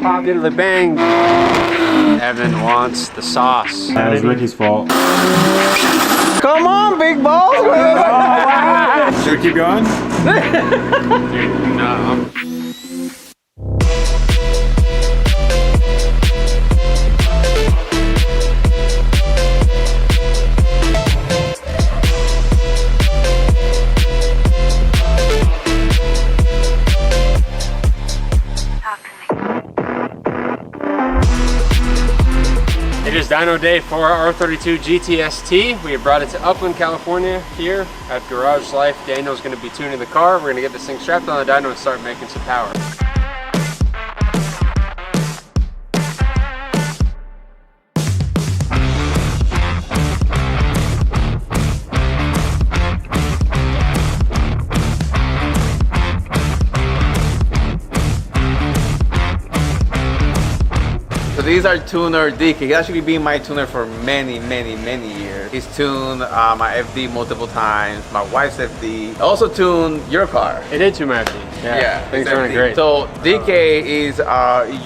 pop, diddly bang. Evan wants the sauce. That was Ricky's fault. Come on, big balls! Should we keep going? Dude, no. It is dyno day for our R32 GTS-T. We have brought it to Upland, California here at Garage Life. Daniel's going to be tuning the car. We're going to get this thing strapped on the dyno and start making some power. These are tuner DK. He's actually been my tuner for many years. He's tuned my FD multiple times, my wife's FD. Also tuned your car. It did tune my FD. Yeah, things are running great. So DK is,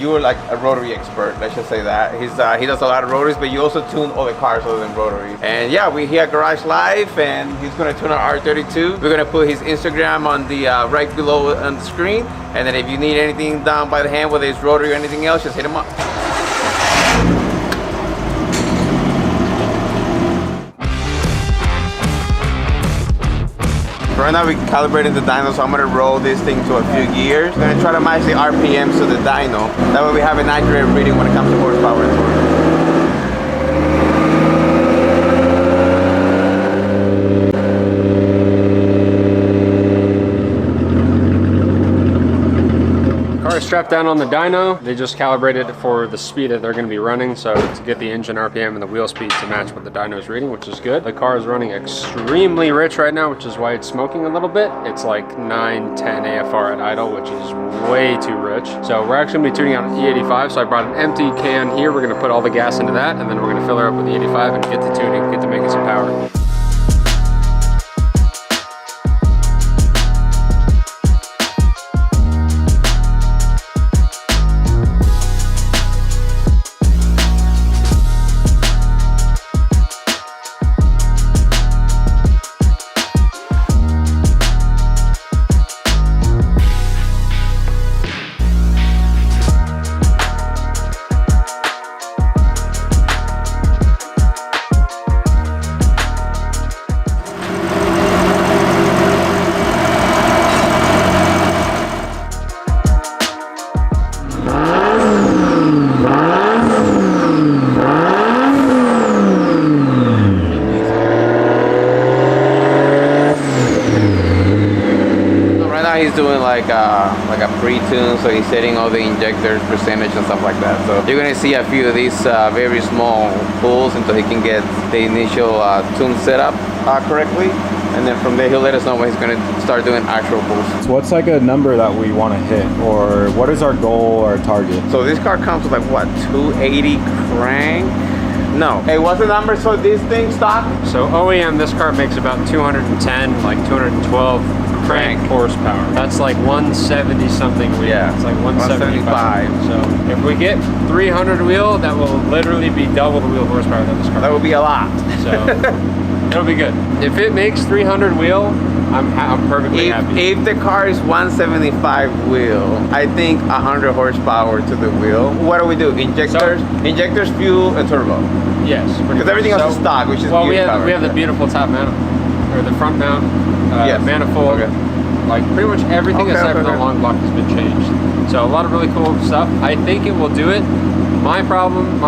you're like a rotary expert, let's just say that. He does a lot of rotaries, but you also tune all the cars other than rotaries. And yeah, we're here at Garage Life, and he's gonna tune our R32. We're gonna put his Instagram on the right below on the screen. And then if you need anything done by the hand, whether it's rotary or anything else, just hit him up. Right now we're calibrating the dyno, so I'm gonna roll this thing to a few gears. I'm gonna try to match the RPMs to the dyno. That way we have an accurate reading when it comes to horsepower and torque. Strapped down on the dyno. They just calibrated it for the speed that they're going to be running, so to get the engine RPM and the wheel speed to match what the dyno is reading, which is good. The car is running extremely rich right now, which is why it's smoking a little bit. It's like 9-10 AFR at idle, which is way too rich. So we're actually going to be tuning out an E85, so I brought an empty can here. We're going to put all the gas into that, and then we're going to fill her up with the 85 and get to tuning, get to making some power. He's doing like a pre-tune, so he's setting all the injectors percentage and stuff like that. So you're gonna see a few of these very small pulls until he can get the initial tune set up correctly, and then from there he'll let us know when he's gonna start doing actual pulls. So what's like a number that we want to hit, or what is our goal or target? So this car comes with like what, 280 crank? No. Hey, what's the number? So this thing stock? So OEM, this car makes about 210, like 212 crank horsepower. That's like 170 something wheel. Yeah, it's like 175. So if we get 300 wheel, that will literally be double the wheel horsepower that this car. That would be a lot. So it'll be good. If it makes 300 wheel, I'm perfectly happy. If the car is 175 wheel, I think 100 horsepower to the wheel. What do we do? Injectors, injectors, fuel, and turbo. Yes, because everything else is stock, which is well, we have the beautiful top mount or the front mount. Yes. Manifold, like pretty much everything except for the long block has been changed. So a lot of really cool stuff. I think it will do it. My problem,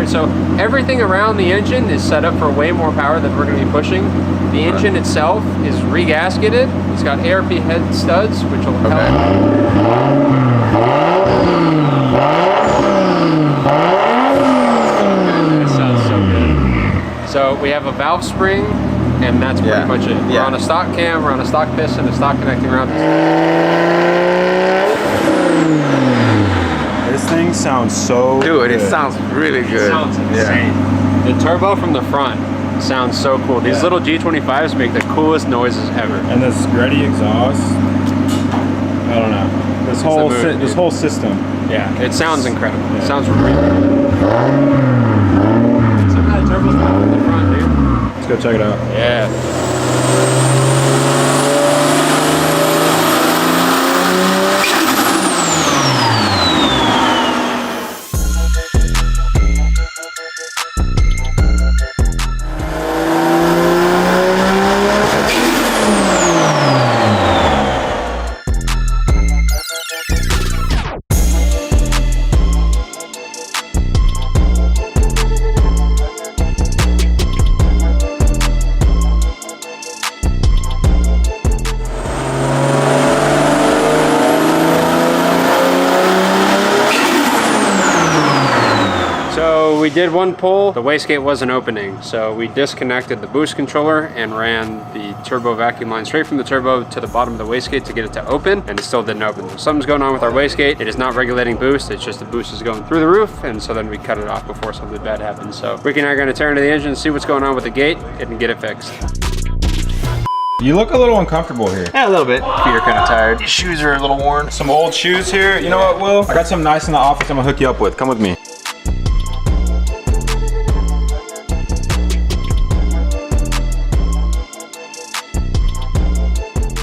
so everything around the engine is set up for way more power than we're going to be pushing. The engine itself is re-gasketed. It's got ARP head studs, which will help. It sounds so good. So we have a valve spring, and that's pretty much it. We're on a stock cam, we're on a stock piston, a stock connecting rod. This thing sounds so good. It sounds really good. It sounds insane. The turbo from the front sounds so cool. These little G25s make the coolest noises ever. And this Ready exhaust, I don't know. This This whole system. Yeah, it sounds incredible. Yeah. It sounds really good. Some of that turbo's coming from the front, dude. Let's go check it out. Yeah. So we did one pull, the wastegate wasn't opening. So we disconnected the boost controller and ran the turbo vacuum line straight from the turbo to the bottom of the wastegate to get it to open, and it still didn't open. So something's going on with our wastegate. It is not regulating boost, it's just the boost is going through the roof, and so then we cut it off before something bad happens. So Ricky and I are gonna tear into the engine, see what's going on with the gate, and get it fixed. You look a little uncomfortable here. Yeah, a little bit. Feet are kind of tired. These shoes are a little worn. Some old shoes here. You know what, Will? I got some nice in the office I'm gonna hook you up with. Come with me.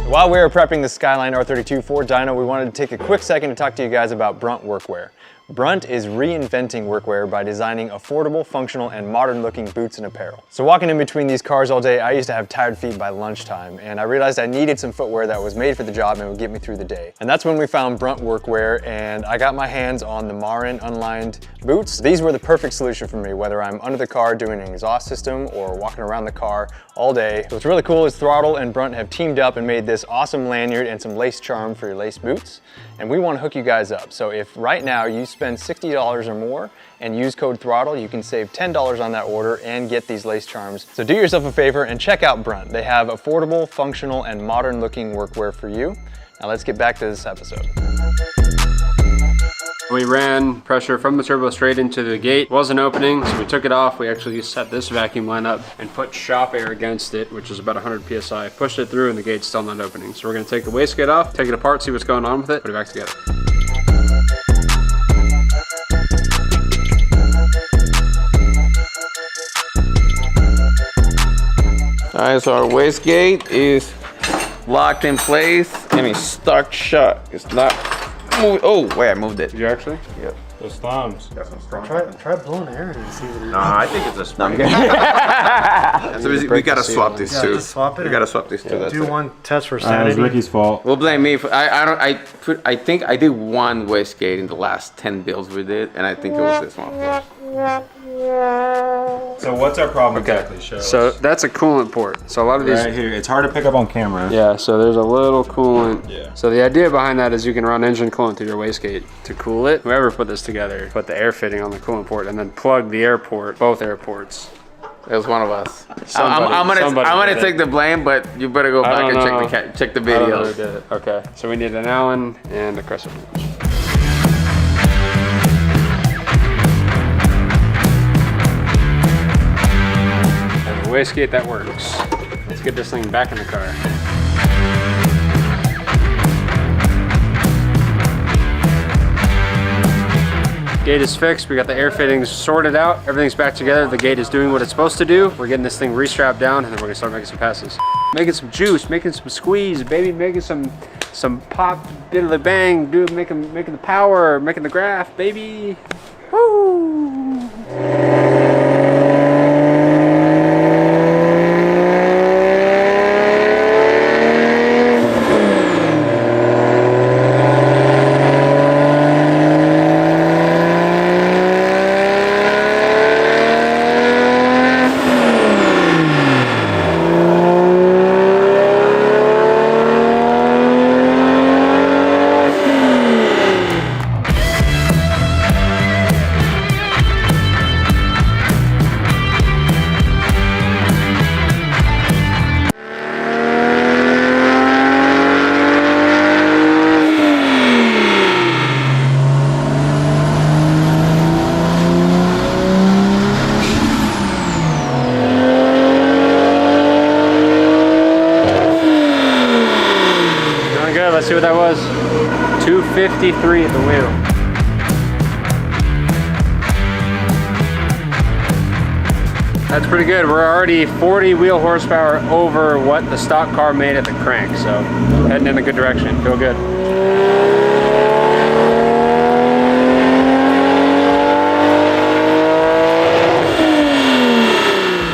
While we were prepping the Skyline R32 for Dyno, we wanted to take a quick second to talk to you guys about Brunt Workwear. Brunt is reinventing workwear by designing affordable, functional, and modern-looking boots and apparel. So walking in between these cars all day, I used to have tired feet by lunchtime, and I realized I needed some footwear that was made for the job and would get me through the day. And that's when we found Brunt Workwear, and I got my hands on the Marin unlined boots. These were the perfect solution for me, whether I'm under the car doing an exhaust system or walking around the car all day. What's really cool is throtl and Brunt have teamed up and made this awesome lanyard and some lace charm for your lace boots. And we want to hook you guys up. So if right now you spend $60 or more and use code throtl, you can save $10 on that order and get these lace charms. So do yourself a favor and check out Brunt. They have affordable, functional, and modern looking workwear for you. Now let's get back to this episode. We ran pressure from the turbo straight into the gate. It wasn't opening, so we took it off. We actually set this vacuum line up and put shop air against it, which is about 100 PSI. Pushed it through and the gate's still not opening. So we're gonna take the wastegate off, take it apart, see what's going on with it, put it back together. All right, so our wastegate is locked in place. I mean, stuck shut. It's not moving. Oh, wait, I moved it. Did you actually? Yep. Those thumbs. Got some strong. Try blowing air and see what it is. I think it's a spring. So we gotta swap these two. Just swap it. We gotta swap these two. That's Do it. one test for It was sanity. Ricky's fault. We'll blame me. For, I think I did one wastegate in the last 10 builds we did, and I think it was this one. So what's our problem exactly? Show So us. that's a coolant port. So a lot of these, Right here. It's hard to pick up on camera. yeah, so there's a little coolant. Yeah. So the idea behind that is you can run engine coolant through your wastegate to cool it. Whoever put this together, put the air fitting on the coolant port and then plug the air port, both air ports. It was one of us. Somebody I'm gonna did take it. the blame, but you better go I back don't and know. check the I don't know who videos. did it. Okay, so we need an Allen and a crescent wrench. And a wastegate that works. Let's get this thing back in the car. Gate is fixed. We got the air fittings sorted out. Everything's back together. The gate is doing what it's supposed to do. We're getting this thing restrapped down, and then we're gonna start making some passes. Making some juice, making some squeeze, baby, making some pop, diddly bang, dude, making the power, making the graph, baby. Woo! 253 at the wheel. That's pretty good. We're already 40 wheel horsepower over what the stock car made at the crank, so heading in a good direction. Feel good.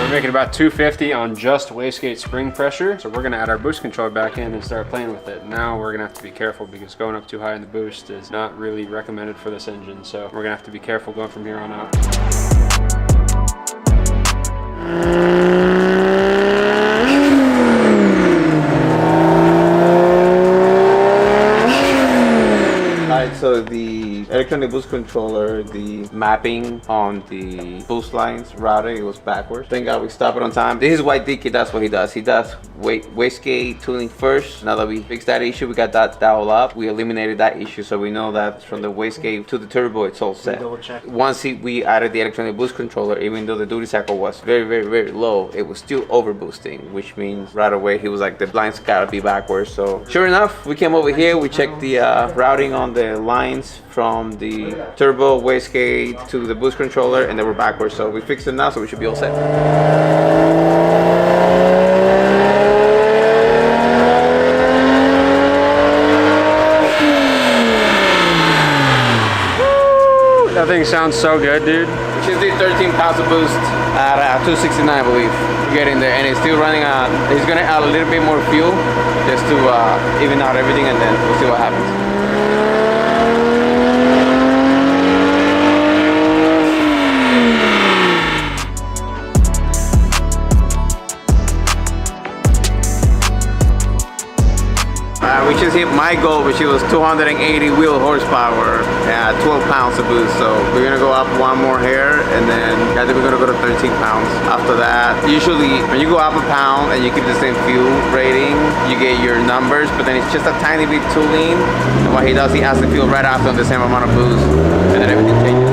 We're making about 250 on just wastegate spring pressure, so we're gonna add our boost controller back in and start playing with it. Now we're gonna have to be careful because going up too high in the boost is not really recommended for this engine, so we're gonna have to be careful going from here on out. Alright, so the electronic boost controller, the mapping on the boost lines routing, it was backwards. Thank God we stopped it on time. This is why Dicky does what he does. He does wastegate tuning first. Now that we fixed that issue, we got that dialed up. We eliminated that issue, so we know that from the wastegate to the turbo, it's all set. Once we added the electronic boost controller, even though the duty cycle was very low, it was still over boosting, which means right away he was like, the blinds gotta be backwards. So sure enough, we came over here, we checked the routing on the lines from the turbo wastegate to the boost controller, and they were backwards. So we fixed it now, so we should be all set. That thing sounds so good, dude. We just did 13 pounds of boost at 269, I believe. We're getting there, and it's still running on. He's gonna add a little bit more fuel just to even out everything, and then we'll see what happens. We just hit my goal, which was 280 wheel horsepower at 12 pounds of boost. So we're gonna go up one more hair, and then I think we're gonna go to 13 pounds. After that, usually when you go up a pound and you keep the same fuel rating, you get your numbers, but then it's just a tiny bit too lean. And what he does, he adds the fuel right after on the same amount of boost, and then everything changes.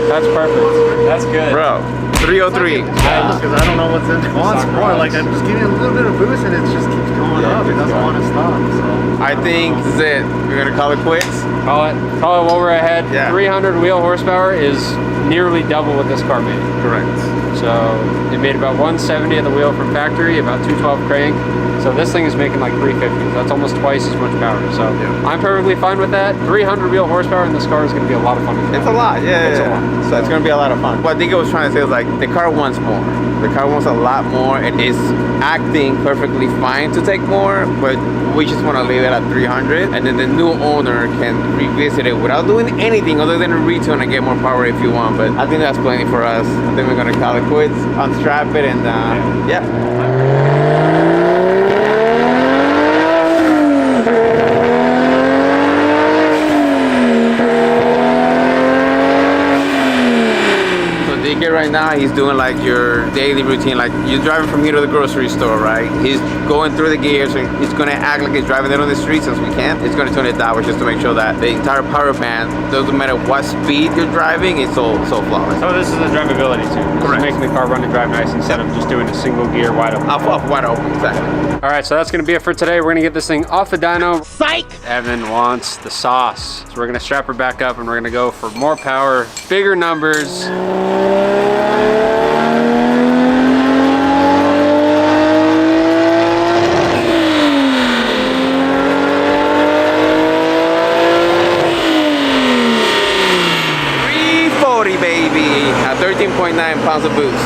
That's perfect. That's good. Bro, 303. Because I don't know what's in wants more. Like I'm just getting a little bit of boost and it just keeps going up. It doesn't want to stop. So I think this is it. We're gonna call it quits. Call it while we're ahead. Yeah. 300 wheel horsepower is nearly double what this car made. Correct. So it made about 170 at the wheel from factory, about 212 crank. So this thing is making like 350. That's almost twice as much power. So yeah. I'm perfectly fine with that. 300 wheel horsepower in this car is going to be a lot of fun. It's a lot, yeah. It's a lot. So it's gonna be a lot of fun. What Diego was trying to say is like the car wants more. The car wants a lot more, and it's acting perfectly fine to take more, but we just want to leave it at 300, and then the new owner can revisit it without doing anything other than a retune and get more power if you want. But I think that's plenty for us. I think we're gonna call it quits, unstrap it, and yeah. Right now he's doing like your daily routine, like you're driving from here to the grocery store, right? He's going through the gears and he's going to act like he's driving it on the street since we can't. He's going to turn it downwards just to make sure that the entire power band, doesn't matter what speed you're driving, it's all flawless. So this is the drivability too. Correct. Making the car run and drive nice instead of just doing a single gear wide open. Off wide open, exactly. All right, so that's going to be it for today. We're going to get this thing off the dyno. Psych! Evan wants the sauce. So we're going to strap her back up and we're going to go for more power, bigger numbers. Baby, at 13.9 pounds of boost.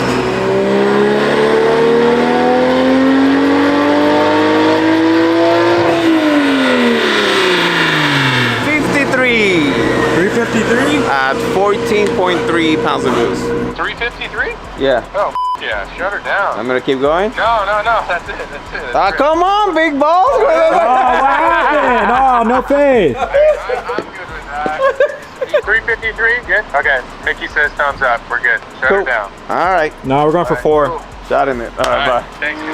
353? at 14.3 pounds of boost. 353? Yeah. Oh, yeah, shut her down. I'm gonna keep going. No, that's it, that's it. Ah, come on, big balls. Oh, what happened? Oh, no faith. I'm good with that. 353, good? Okay, Mickey says thumbs up, we're good. Shut her down. All right. No, we're going for 4. Cool. Shot in it. All right, bye. Thanks, guys.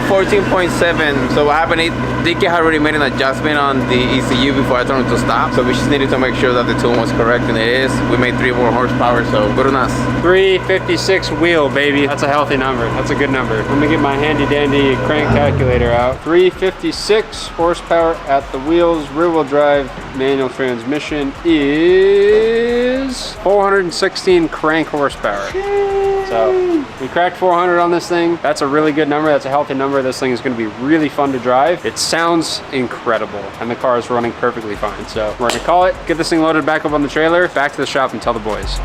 14.7. So what happened is DK had already made an adjustment on the ECU before I turned it to stop. So we just needed to make sure that the tune was correct, and it is. We made 3 more horsepower, so good on us. 356 wheel, baby. That's a healthy number. That's a good number. Let me get my handy dandy crank calculator out. 356 horsepower at the wheels. Rear wheel drive manual transmission is 416 crank horsepower. So we cracked 400 on this thing. That's a really good number. That's a healthy number. This thing is going to be really fun to drive. It sounds incredible, and the car is running perfectly fine. So we're going to call it, get this thing loaded back up on the trailer, back to the shop, and tell the boys.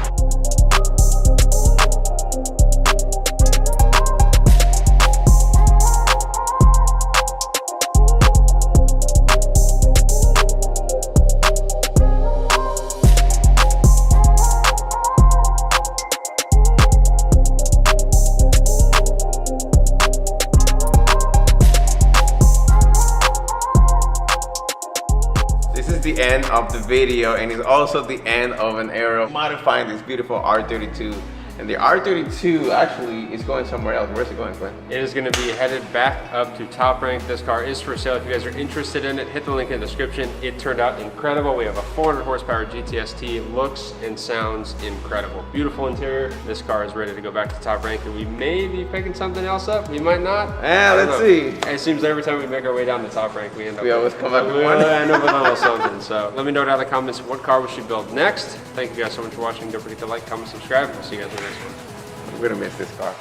The end of the video, and it's also the end of an era modifying this beautiful R32. And the R32 actually is going somewhere else. Where's it going, Glenn? It is going to be headed back up to Top Rank. This car is for sale. If you guys are interested in it, hit the link in the description. It turned out incredible. We have a 400 horsepower GTS-T. Looks and sounds incredible. Beautiful interior. This car is ready to go back to Top Rank, and we may be picking something else up. We might not. Yeah, let's see. It seems every time we make our way down to Top Rank, we end up. We always come back with one. end up with a little something. So let me know down in the comments what car we should build next. Thank you guys so much for watching. Don't forget to like, comment, subscribe. We'll see you guys in the next one. We're gonna miss this car.